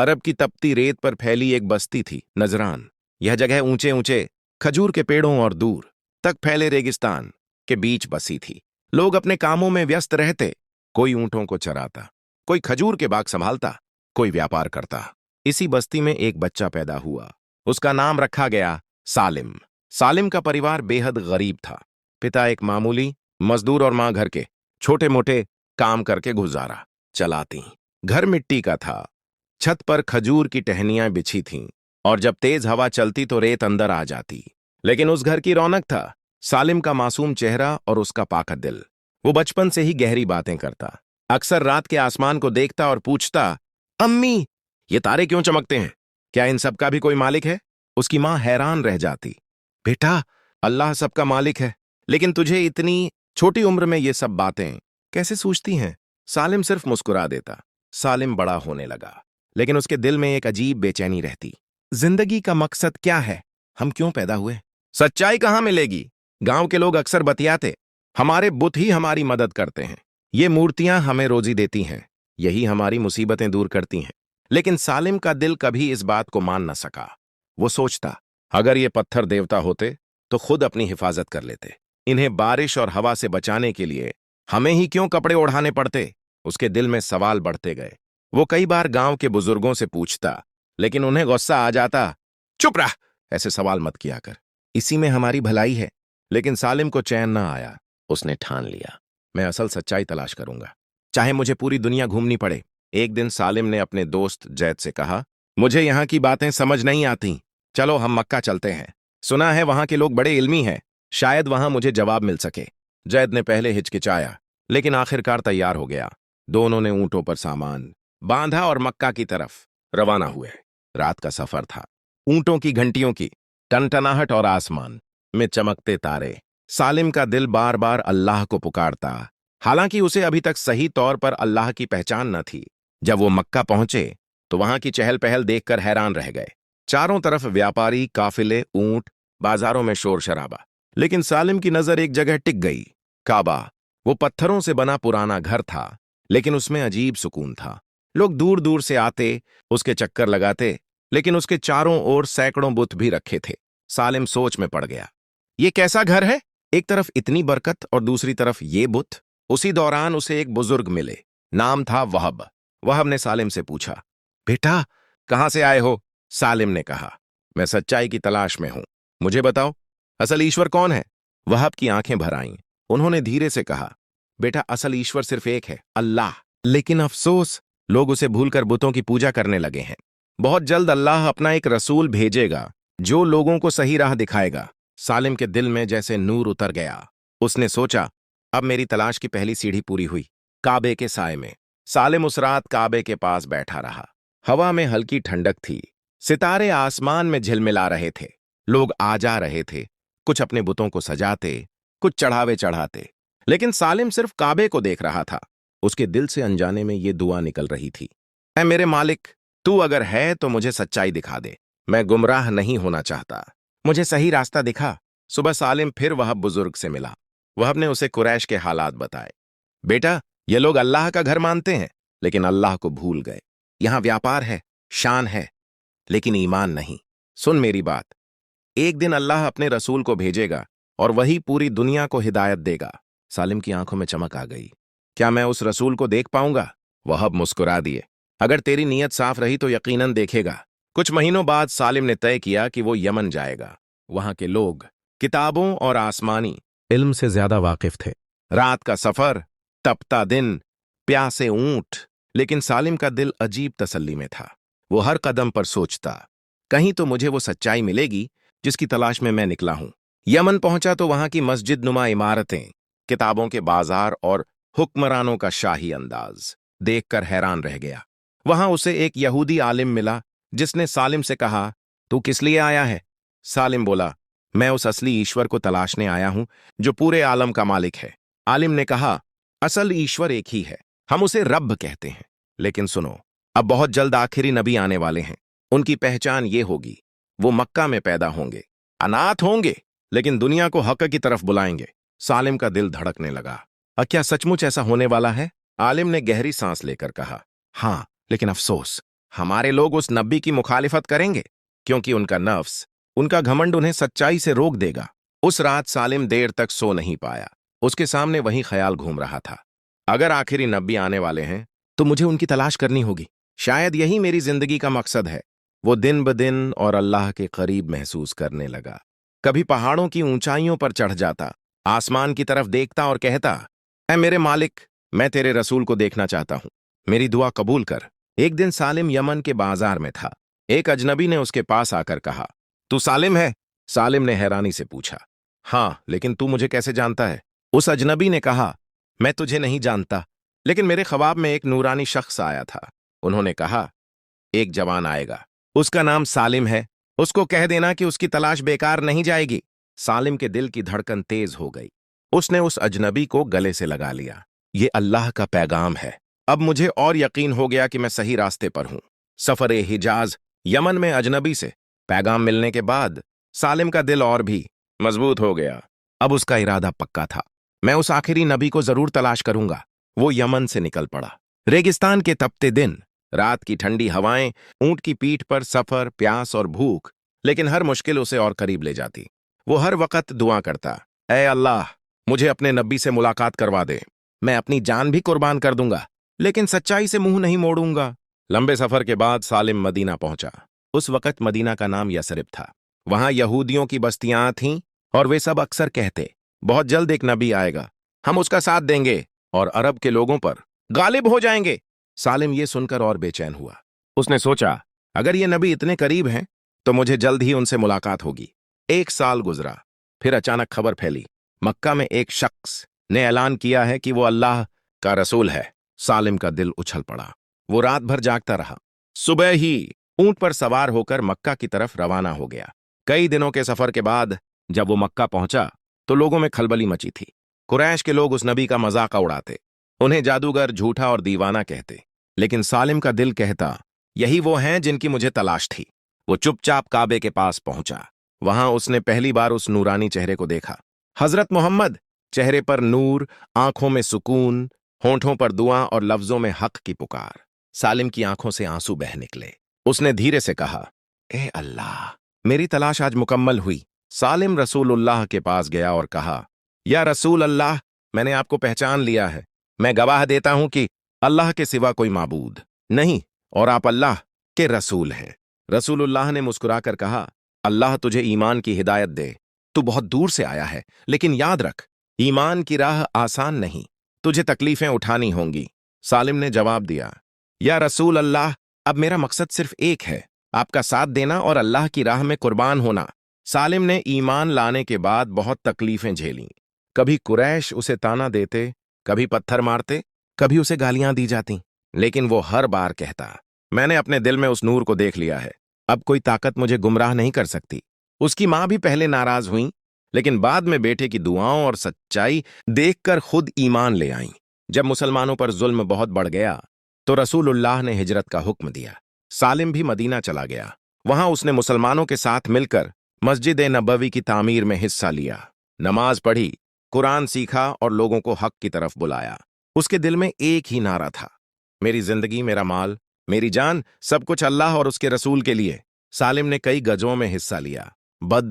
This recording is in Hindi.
अरब की तपती रेत पर फैली एक बस्ती थी, नजरान। यह जगह ऊंचे ऊंचे खजूर के पेड़ों और दूर तक फैले रेगिस्तान के बीच बसी थी। लोग अपने कामों में व्यस्त रहते। कोई ऊंटों को चराता, कोई खजूर के बाग संभालता, कोई व्यापार करता। इसी बस्ती में एक बच्चा पैदा हुआ। उसका नाम रखा गया सालिम। सालिम का परिवार बेहद गरीब था। पिता एक मामूली मजदूर और मां घर के छोटे मोटे काम करके गुजारा चलाती। घर मिट्टी का था। छत पर खजूर की टहनियां बिछी थीं और जब तेज हवा चलती तो रेत अंदर आ जाती। लेकिन उस घर की रौनक था सालिम का मासूम चेहरा और उसका पाका दिल। वो बचपन से ही गहरी बातें करता। अक्सर रात के आसमान को देखता और पूछता, अम्मी, ये तारे क्यों चमकते हैं? क्या इन सब का भी कोई मालिक है? उसकी मां हैरान रह जाती। बेटा, अल्लाह सबका मालिक है, लेकिन तुझे इतनी छोटी उम्र में ये सब बातें कैसे सूझती हैं? सालिम सिर्फ मुस्कुरा देता। सालिम बड़ा होने लगा, लेकिन उसके दिल में एक अजीब बेचैनी रहती। जिंदगी का मकसद क्या है? हम क्यों पैदा हुए? सच्चाई कहाँ मिलेगी? गांव के लोग अक्सर बतियाते, हमारे बुत ही हमारी मदद करते हैं, ये मूर्तियां हमें रोजी देती हैं, यही हमारी मुसीबतें दूर करती हैं। लेकिन सालिम का दिल कभी इस बात को मान न सका। वो सोचता, अगर ये पत्थर देवता होते तो खुद अपनी हिफाजत कर लेते। इन्हें बारिश और हवा से बचाने के लिए हमें ही क्यों कपड़े ओढ़ाने पड़ते? उसके दिल में सवाल बढ़ते गए। वो कई बार गांव के बुजुर्गों से पूछता, लेकिन उन्हें गुस्सा आ जाता। चुप रह, ऐसे सवाल मत किया कर, इसी में हमारी भलाई है। लेकिन सालिम को चैन न आया। उसने ठान लिया, मैं असल सच्चाई तलाश करूंगा, चाहे मुझे पूरी दुनिया घूमनी पड़े। एक दिन सालिम ने अपने दोस्त जैद से कहा, मुझे यहाँ की बातें समझ नहीं आती, चलो हम मक्का चलते हैं। सुना है वहां के लोग बड़े इल्मी हैं, शायद वहां मुझे जवाब मिल सके। जैद ने पहले हिचकिचाया, लेकिन आखिरकार तैयार हो गया। दोनों ने ऊंटों पर सामान बांधा और मक्का की तरफ रवाना हुए। रात का सफर था। ऊंटों की घंटियों की टनटनाहट और आसमान में चमकते तारे। सालिम का दिल बार बार अल्लाह को पुकारता, हालांकि उसे अभी तक सही तौर पर अल्लाह की पहचान न थी। जब वो मक्का पहुंचे तो वहां की चहल पहल देखकर हैरान रह गए। चारों तरफ व्यापारी, काफिले, ऊंट, बाजारों में शोर शराबा। लेकिन सालिम की नजर एक जगह टिक गई, काबा। वो पत्थरों से बना पुराना घर था, लेकिन उसमें अजीब सुकून था। लोग दूर दूर से आते, उसके चक्कर लगाते, लेकिन उसके चारों ओर सैकड़ों बुत भी रखे थे। सालिम सोच में पड़ गया, ये कैसा घर है? एक तरफ इतनी बरकत और दूसरी तरफ ये बुत। उसी दौरान उसे एक बुजुर्ग मिले, नाम था वहब। वहब ने सालिम से पूछा, बेटा, कहां से आए हो? सालिम ने कहा, मैं सच्चाई की तलाश में हूं, मुझे बताओ, असल ईश्वर कौन है? वहब की आंखें भर आईं। उन्होंने धीरे से कहा, बेटा, असल ईश्वर सिर्फ एक है, अल्लाह। लेकिन अफसोस, लोग उसे भूलकर बुतों की पूजा करने लगे हैं। बहुत जल्द अल्लाह अपना एक रसूल भेजेगा जो लोगों को सही राह दिखाएगा। सालिम के दिल में जैसे नूर उतर गया। उसने सोचा, अब मेरी तलाश की पहली सीढ़ी पूरी हुई। काबे के साए में सालिम उस रात काबे के पास बैठा रहा। हवा में हल्की ठंडक थी, सितारे आसमान में झिलमिला रहे थे। लोग आ जा रहे थे, कुछ अपने बुतों को सजाते, कुछ चढ़ावे चढ़ाते। लेकिन सालिम सिर्फ काबे को देख रहा था। उसके दिल से अनजाने में ये दुआ निकल रही थी, ऐ मेरे मालिक, तू अगर है तो मुझे सच्चाई दिखा दे। मैं गुमराह नहीं होना चाहता, मुझे सही रास्ता दिखा। सुबह सालिम फिर वहब बुजुर्ग से मिला। वहब ने उसे कुरैश के हालात बताए। बेटा, ये लोग अल्लाह का घर मानते हैं, लेकिन अल्लाह को भूल गए। यहां व्यापार है, शान है, लेकिन ईमान नहीं। सुन मेरी बात, एक दिन अल्लाह अपने रसूल को भेजेगा और वही पूरी दुनिया को हिदायत देगा। सालिम की आंखों में चमक आ गई। क्या मैं उस रसूल को देख पाऊंगा? वहब मुस्कुरा दिए, अगर तेरी नीयत साफ रही तो यकीनन देखेगा। कुछ महीनों बाद सालिम ने तय किया कि वो यमन जाएगा। वहां के लोग किताबों और आसमानी इल्म से ज्यादा वाकिफ थे। रात का सफर, तपता दिन, प्यासे ऊंट, लेकिन सालिम का दिल अजीब तसल्ली में था। वो हर कदम पर सोचता, कहीं तो मुझे वो सच्चाई मिलेगी जिसकी तलाश में मैं निकला हूं। यमन पहुंचा तो वहां की मस्जिद नुमा इमारतें, किताबों के बाजार और हुक्मरानों का शाही अंदाज देखकर हैरान रह गया। वहां उसे एक यहूदी आलिम मिला, जिसने सालिम से कहा, तू किस लिए आया है? सालिम बोला, मैं उस असली ईश्वर को तलाशने आया हूं जो पूरे आलम का मालिक है। आलिम ने कहा, असल ईश्वर एक ही है, हम उसे रब कहते हैं। लेकिन सुनो, अब बहुत जल्द आखिरी नबी आने वाले हैं। उनकी पहचान ये होगी, वो मक्का में पैदा होंगे, अनाथ होंगे, लेकिन दुनिया को हक की तरफ बुलाएंगे। सालिम का दिल धड़कने लगा। क्या सचमुच ऐसा होने वाला है? आलिम ने गहरी सांस लेकर कहा, हां, लेकिन अफसोस, हमारे लोग उस नबी की मुखालिफत करेंगे, क्योंकि उनका नफ्स, उनका घमंड उन्हें सच्चाई से रोक देगा। उस रात सालिम देर तक सो नहीं पाया। उसके सामने वही ख्याल घूम रहा था, अगर आखिरी नबी आने वाले हैं तो मुझे उनकी तलाश करनी होगी। शायद यही मेरी जिंदगी का मकसद है। वो दिन ब दिन और अल्लाह के करीब महसूस करने लगा। कभी पहाड़ों की ऊंचाइयों पर चढ़ जाता, आसमान की तरफ देखता और कहता, ऐ मेरे मालिक, मैं तेरे रसूल को देखना चाहता हूं, मेरी दुआ कबूल कर। एक दिन सालिम यमन के बाजार में था। एक अजनबी ने उसके पास आकर कहा, तू सालिम है? सालिम ने हैरानी से पूछा, हाँ, लेकिन तू मुझे कैसे जानता है? उस अजनबी ने कहा, मैं तुझे नहीं जानता, लेकिन मेरे ख्वाब में एक नूरानी शख्स आया था। उन्होंने कहा, एक जवान आएगा, उसका नाम सालिम है, उसको कह देना कि उसकी तलाश बेकार नहीं जाएगी। सालिम के दिल की धड़कन तेज हो गई। उसने उस अजनबी को गले से लगा लिया। ये अल्लाह का पैगाम है। अब मुझे और यकीन हो गया कि मैं सही रास्ते पर हूं। सफर हिजाज, यमन में अजनबी से पैगाम मिलने के बाद सालिम का दिल और भी मजबूत हो गया। अब उसका इरादा पक्का था, मैं उस आखिरी नबी को जरूर तलाश करूंगा। वो यमन से निकल पड़ा। रेगिस्तान के तपते दिन, रात की ठंडी हवाएं, ऊंट की पीठ पर सफर, प्यास और भूख, लेकिन हर मुश्किल उसे और करीब ले जाती। वो हर वक्त दुआ करता, ऐ अल्लाह, मुझे अपने नबी से मुलाकात करवा दे। मैं अपनी जान भी कुर्बान कर दूंगा, लेकिन सच्चाई से मुंह नहीं मोड़ूंगा। लंबे सफर के बाद सालिम मदीना पहुंचा। उस वक्त मदीना का नाम यसरिब था। वहां यहूदियों की बस्तियां थीं और वे सब अक्सर कहते, बहुत जल्द एक नबी आएगा, हम उसका साथ देंगे और अरब के लोगों पर गालिब हो जाएंगे। सालिम ये सुनकर और बेचैन हुआ। उसने सोचा, अगर ये नबी इतने करीब हैं तो मुझे जल्द ही उनसे मुलाकात होगी। 1 साल गुजरा, फिर अचानक खबर फैली, मक्का में एक शख्स ने ऐलान किया है कि वो अल्लाह का रसूल है। सालिम का दिल उछल पड़ा। वो रात भर जागता रहा। सुबह ही ऊंट पर सवार होकर मक्का की तरफ रवाना हो गया। कई दिनों के सफर के बाद जब वो मक्का पहुंचा तो लोगों में खलबली मची थी। कुरैश के लोग उस नबी का मजाक उड़ाते, उन्हें जादूगर, झूठा और दीवाना कहते। लेकिन सालिम का दिल कहता, यही वो हैं जिनकी मुझे तलाश थी। वो चुपचाप काबे के पास पहुंचा। वहां उसने पहली बार उस नूरानी चेहरे को देखा। हजरत मोहम्मद, चेहरे पर नूर, आंखों में सुकून, होंठों पर दुआ और लफ्जों में हक की पुकार। सालिम की आंखों से आंसू बह निकले। उसने धीरे से कहा, ए अल्लाह, मेरी तलाश आज मुकम्मल हुई। सालिम रसूलुल्लाह के पास गया और कहा, या रसूल अल्लाह, मैंने आपको पहचान लिया है। मैं गवाह देता हूं कि अल्लाह के सिवा कोई माबूद नहीं और आप अल्लाह के रसूल हैं। रसूलुल्लाह ने मुस्कुराकर कहा, अल्लाह तुझे ईमान की हिदायत दे। तू बहुत दूर से आया है, लेकिन याद रख, ईमान की राह आसान नहीं, तुझे तकलीफें उठानी होंगी। सालिम ने जवाब दिया, या रसूल अल्लाह, अब मेरा मकसद सिर्फ एक है, आपका साथ देना और अल्लाह की राह में कुर्बान होना। सालिम ने ईमान लाने के बाद बहुत तकलीफें झेलीं। कभी कुरैश उसे ताना देते, कभी पत्थर मारते, कभी उसे गालियां दी जाती, लेकिन वो हर बार कहता, मैंने अपने दिल में उस नूर को देख लिया है, अब कोई ताकत मुझे गुमराह नहीं कर सकती। उसकी मां भी पहले नाराज हुई, लेकिन बाद में बेटे की दुआओं और सच्चाई देखकर खुद ईमान ले आईं। जब मुसलमानों पर जुल्म बहुत बढ़ गया तो रसूलुल्लाह ने हिजरत का हुक्म दिया। सालिम भी मदीना चला गया। वहां उसने मुसलमानों के साथ मिलकर मस्जिद नबवी की तामीर में हिस्सा लिया, नमाज पढ़ी, कुरान सीखा और लोगों को हक की तरफ बुलाया। उसके दिल में एक ही नारा था, मेरी जिंदगी, मेरा माल, मेरी जान, सब कुछ अल्लाह और उसके रसूल के लिए। सालिम ने कई गजों में हिस्सा लिया, बद